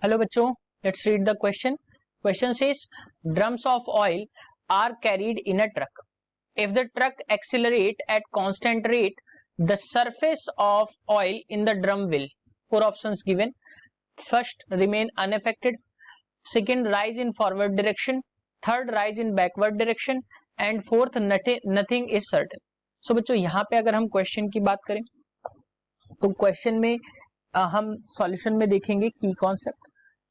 Hello बच्चों, let's read the question. Question says drums of oil are carried in a truck. If the truck accelerate at constant rate, the surface of oil in the drum will. Four options given. First, remain unaffected. Second, rise in forward direction. Third, rise in backward direction. And fourth, nothing is certain. So बच्चों, यहाँ पे अगर हम question की बात करें तो question में हम सॉल्यूशन में देखेंगे की कॉन्सेप्ट.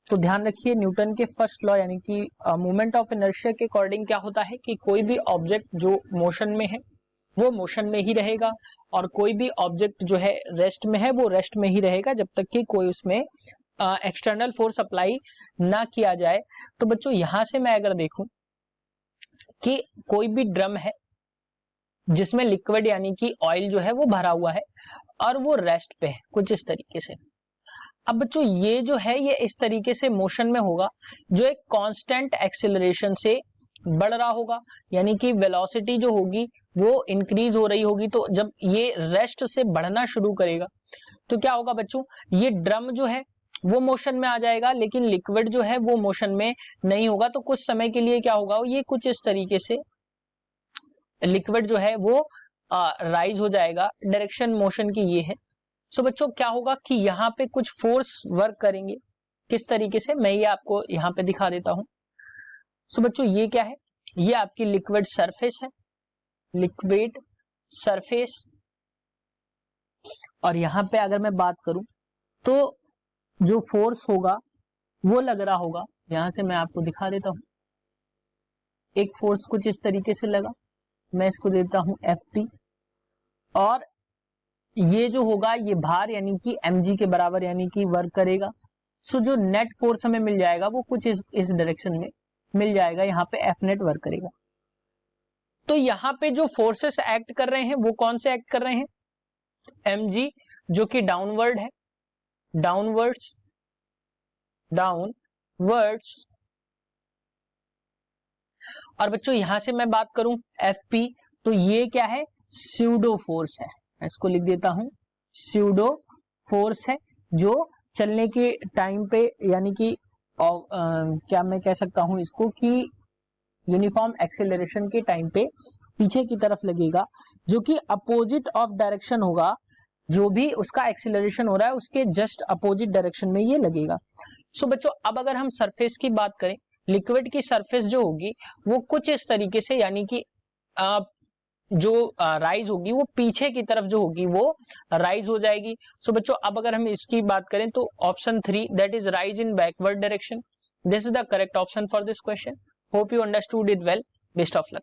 तो ध्यान रखिए, न्यूटन के फर्स्ट लॉ यानी कि मोमेंट ऑफ इनर्शिया के अकॉर्डिंग क्या होता है कि कोई भी ऑब्जेक्ट जो मोशन में है वो मोशन में ही रहेगा और कोई भी ऑब्जेक्ट जो है रेस्ट में है वो रेस्ट में ही रहेगा जब तक कि कोई उसमें एक्सटर्नल फोर्स अप्लाई ना किया जाए. तो बच्चों यहां से मैं अगर देखूं कि कोई भी ड्रम है जिसमें लिक्विड यानी कि ऑयल जो है वो भरा हुआ है और वो रेस्ट पे है कुछ इस तरीके से. अब बच्चों ये जो है ये इस तरीके से मोशन में होगा जो एक कांस्टेंट एक्सेलरेशन से बढ़ रहा होगा, यानी कि वेलोसिटी जो होगी वो इंक्रीज हो रही होगी. तो जब ये रेस्ट से बढ़ना शुरू करेगा तो क्या होगा बच्चों, ये ड्रम जो है वो मोशन में आ जाएगा लेकिन लिक्विड जो है वो मोशन में नहीं होगा. तो कुछ समय के लिए क्या होगा, ये कुछ इस तरीके से लिक्विड जो है वो राइज हो जाएगा. डायरेक्शन मोशन की ये है. सो बच्चों क्या होगा कि यहाँ पे कुछ फोर्स वर्क करेंगे. किस तरीके से, मैं ये आपको यहाँ पे दिखा देता हूं. सो बच्चों ये क्या है, ये आपकी लिक्विड सरफेस है, लिक्विड सरफेस. और यहाँ पे अगर मैं बात करूं तो जो फोर्स होगा वो लग रहा होगा, यहां से मैं आपको दिखा देता हूं. एक फोर्स कुछ इस तरीके से लगा, मैं इसको देता हूं Fp और ये जो होगा ये भार यानी कि mg के बराबर यानी कि वर्क करेगा. सो जो नेट फोर्स हमें मिल जाएगा वो कुछ इस डायरेक्शन में मिल जाएगा, यहाँ पे F नेट वर्क करेगा. तो यहाँ पे जो फोर्सेस एक्ट कर रहे हैं वो कौन से एक्ट कर रहे हैं, mg जो कि डाउनवर्ड है, डाउनवर्ड्स और बच्चों यहां से मैं बात करूं Fp तो ये क्या है, स्यूडो फोर्स है. इसको लिख देता हूं, स्यूडो फोर्स है जो चलने के टाइम पे यानी कि क्या मैं कह सकता हूं इसको कि यूनिफॉर्म एक्सेलरेशन के टाइम पे पीछे की तरफ लगेगा जो कि अपोजिट ऑफ डायरेक्शन होगा. जो भी उसका एक्सेलरेशन हो रहा है उसके जस्ट अपोजिट डायरेक्शन में ये लगेगा. सो बच्चों अब अगर हम सरफेस की बात करें, लिक्विड की सरफेस जो होगी वो कुछ इस तरीके से यानी कि जो राइज होगी वो पीछे की तरफ जो होगी वो राइज हो जाएगी. सो बच्चों अब अगर हम इसकी बात करें तो option 3 that is rise in backward direction. This is the correct option for this question. Hope you understood it well. Best of luck.